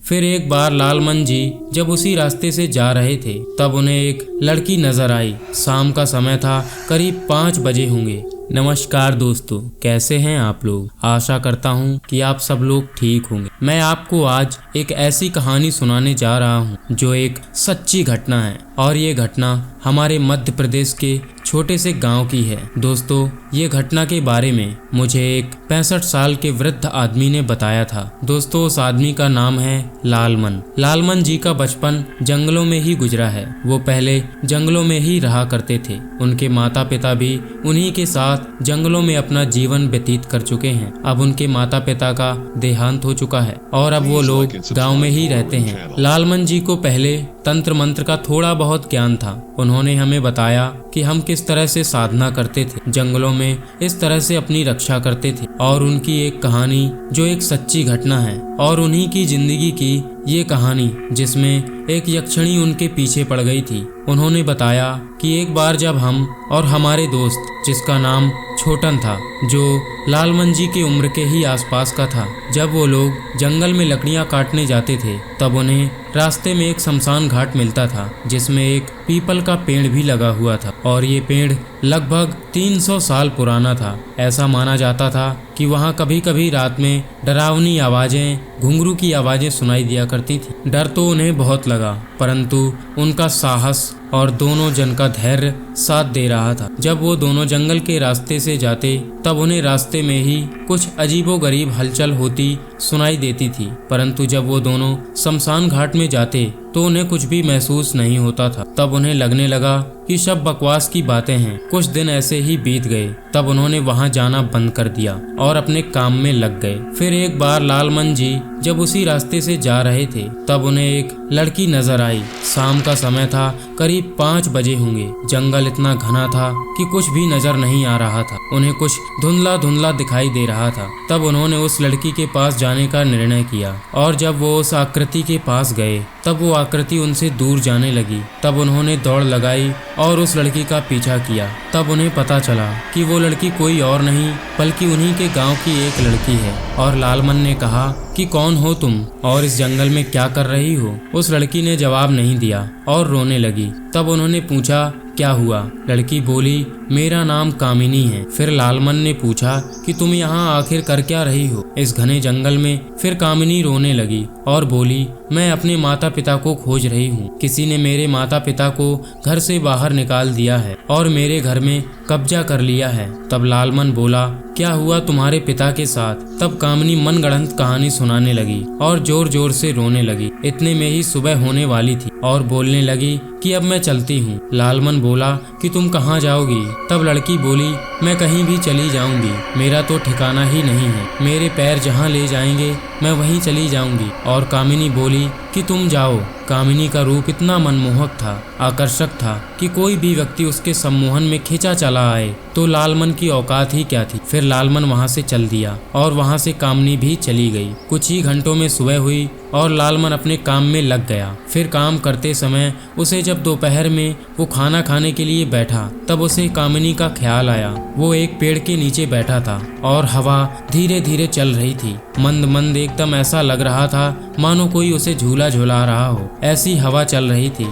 फिर एक बार लालमन जी जब उसी रास्ते से जा रहे थे तब उन्हें एक लड़की नजर आई। शाम का समय था, करीब 5 बजे होंगे। नमस्कार दोस्तों, कैसे हैं आप लोग। आशा करता हूं कि आप सब लोग ठीक होंगे। मैं आपको आज एक ऐसी कहानी सुनाने जा रहा हूं जो एक सच्ची घटना है और ये घटना हमारे मध्य प्रदेश के छोटे से गांव की है। दोस्तों, ये घटना के बारे में मुझे एक 65 साल के वृद्ध आदमी ने बताया था। दोस्तों, उस आदमी का नाम है लालमन। लालमन जी का बचपन जंगलों में ही गुजरा है। वो पहले जंगलों में ही रहा करते थे। उनके माता पिता भी उन्हीं के साथ जंगलों में अपना जीवन व्यतीत कर चुके हैं। अब उनके माता पिता का देहांत हो चुका है और अब वो लोग गांव में ही रहते हैं। लालमन जी को पहले तंत्र मंत्र का थोड़ा बहुत ज्ञान था। उन्होंने हमें बताया कि हम किस तरह से साधना करते थे, जंगलों में इस तरह से अपनी रक्षा करते थे। और उनकी एक कहानी जो एक सच्ची घटना है और उन्हीं की जिंदगी की ये कहानी जिसमें एक यक्षिणी उनके पीछे पड़ गई थी। उन्होंने बताया कि एक बार जब हम और हमारे दोस्त, जिसका नाम छोटन था, जो लालमन जी के उम्र के ही आसपास का था, जब वो लोग जंगल में लकड़ियां काटने जाते थे तब उन्हें रास्ते में एक शमशान घाट मिलता था जिसमें एक पीपल का पेड़ भी लगा हुआ था और ये पेड़ लगभग 300 साल पुराना था। ऐसा माना जाता था कि वहाँ कभी कभी रात में डरावनी आवाजें, घुंघरू की आवाजें सुनाई दिया करती थी। डर तो उन्हें बहुत लगा, परंतु उनका साहस और दोनों जन का धैर्य साथ दे रहा था। जब वो दोनों जंगल के रास्ते से जाते तब उन्हें रास्ते में ही कुछ अजीबोगरीब हलचल होती सुनाई देती थी, परंतु जब वो दोनों शमशान घाट में जाते तो उन्हें कुछ भी महसूस नहीं होता था। तब उन्हें लगने लगा कि सब बकवास की बातें हैं। कुछ दिन ऐसे ही बीत गए, तब उन्होंने वहां जाना बंद कर दिया और अपने काम में लग गए। फिर एक बार लालमन जी जब उसी रास्ते से जा रहे थे तब उन्हें एक लड़की नजर आई। शाम का समय था, करीब 5 बजे होंगे। जंगल इतना घना था कि कुछ भी नजर नहीं आ रहा था। उन्हें कुछ धुंधला धुंधला दिखाई दे रहा था। तब उन्होंने उस लड़की के पास जाने का निर्णय किया और जब वो उस आकृति के पास गए तब वो आकृति उनसे दूर जाने लगी। तब उन्होंने दौड़ लगाई और उस लड़की का पीछा किया। तब उन्हें पता चला कि वो लड़की कोई और नहीं बल्कि उन्हीं के गांव की एक लड़की है। और लालमन ने कहा कि कौन हो तुम और इस जंगल में क्या कर रही हो। उस लड़की ने जवाब नहीं दिया और रोने लगी। तब उन्होंने पूछा, क्या हुआ। लड़की बोली, मेरा नाम कामिनी है। फिर लालमन ने पूछा कि तुम यहाँ आखिर कर क्या रही हो इस घने जंगल में। फिर कामिनी रोने लगी और बोली, मैं अपने माता पिता को खोज रही हूँ। किसी ने मेरे माता पिता को घर से बाहर निकाल दिया है और मेरे घर में कब्जा कर लिया है। तब लालमन बोला, क्या हुआ तुम्हारे पिता के साथ। तब कामिनी मनगढ़ंत कहानी सुनाने लगी और जोर जोर से रोने लगी। इतने में ही सुबह होने वाली थी और बोलने लगी कि अब मैं चलती हूँ। लालमन बोला कि तुम कहाँ जाओगी। तब लड़की बोली, मैं कहीं भी चली जाऊंगी, मेरा तो ठिकाना ही नहीं है। मेरे पैर जहाँ ले जाएंगे मैं वहीं चली जाऊंगी। और कामिनी बोली कि तुम जाओ। कामिनी का रूप इतना मनमोहक था, आकर्षक था कि कोई भी व्यक्ति उसके सम्मोहन में खिंचा चला आए तो लालमन की औकात ही क्या थी। फिर लालमन वहां से चल दिया और वहां से कामिनी भी चली गई। कुछ ही घंटों में सुबह हुई और लालमन अपने काम में लग गया। फिर काम करते समय उसे जब दोपहर में वो खाना खाने के लिए बैठा तब उसे कामिनी का ख्याल आया। वो एक पेड़ के नीचे बैठा था और हवा धीरे धीरे चल रही थी। मंद मंद एकदम ऐसा लग रहा था मानो कोई उसे झूला झूला रहा हो, ऐसी हवा चल रही थी।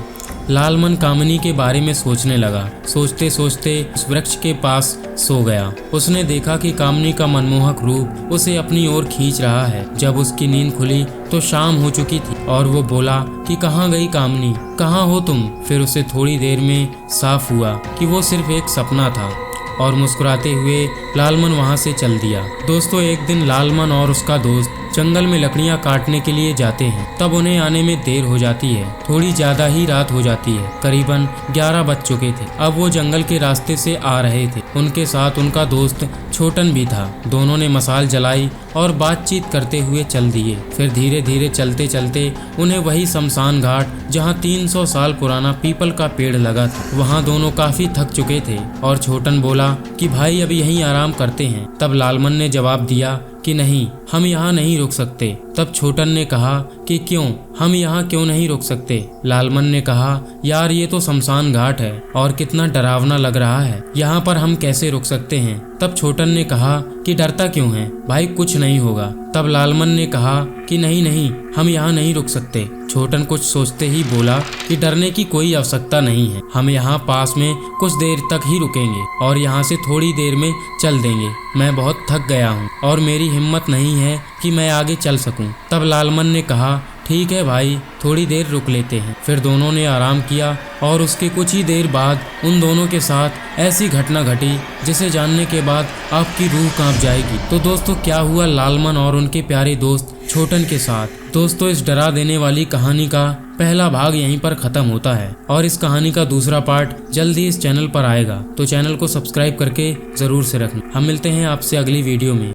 लालमन कामिनी के बारे में सोचने लगा। सोचते सोचते उस वृक्ष के पास सो गया। उसने देखा कि कामिनी का मनमोहक रूप उसे अपनी ओर खींच रहा है। जब उसकी नींद खुली तो शाम हो चुकी थी और वो बोला कि कहाँ गई कामिनी, कहाँ हो तुम। फिर उसे थोड़ी देर में साफ हुआ कि वो सिर्फ एक सपना था और मुस्कुराते हुए लालमन वहां से चल दिया। दोस्तों, एक दिन लालमन और उसका दोस्त जंगल में लकड़ियां काटने के लिए जाते हैं। तब उन्हें आने में देर हो जाती है, थोड़ी ज्यादा ही रात हो जाती है। करीबन 11 बज चुके थे। अब वो जंगल के रास्ते से आ रहे थे। उनके साथ उनका दोस्त छोटन भी था। दोनों ने मसाल जलाई और बातचीत करते हुए चल दिए। फिर धीरे धीरे चलते चलते उन्हें वही शमशान घाट जहाँ 300 साल पुराना पीपल का पेड़ लगा था, वहाँ दोनों काफी थक चुके थे। और छोटन बोला कि भाई अभी यहीं आराम करते हैं। तब लालमन ने जवाब दिया कि नहीं, हम यहाँ नहीं रुक सकते। तब छोटन ने कहा कि क्यों, हम यहाँ क्यों नहीं रुक सकते। लालमन ने कहा, यार ये तो शमशान घाट है और कितना डरावना लग रहा है, यहाँ पर हम कैसे रुक सकते हैं। तब छोटन ने कहा कि डरता क्यों है भाई, कुछ नहीं होगा। तब लालमन ने कहा कि नहीं नहीं, हम यहाँ नहीं रुक सकते। छोटन कुछ सोचते ही बोला कि डरने की कोई आवश्यकता नहीं है, हम यहाँ पास में कुछ देर तक ही रुकेंगे और यहाँ से थोड़ी देर में चल देंगे। मैं बहुत थक गया हूँ और मेरी हिम्मत नहीं है कि मैं आगे चल सकूं। तब लालमन ने कहा, ठीक है भाई, थोड़ी देर रुक लेते हैं। फिर दोनों ने आराम किया और उसके कुछ ही देर बाद उन दोनों के साथ ऐसी घटना घटी जिसे जानने के बाद आपकी रूह कांप जाएगी। तो दोस्तों, क्या हुआ लालमन और उनके प्यारे दोस्त छोटन के साथ। दोस्तों, इस डरा देने वाली कहानी का पहला भाग यहीं पर खत्म होता है और इस कहानी का दूसरा पार्ट जल्दी इस चैनल पर आएगा, तो चैनल को सब्सक्राइब करके जरूर से रखना। हम मिलते हैं आपसे अगली वीडियो में।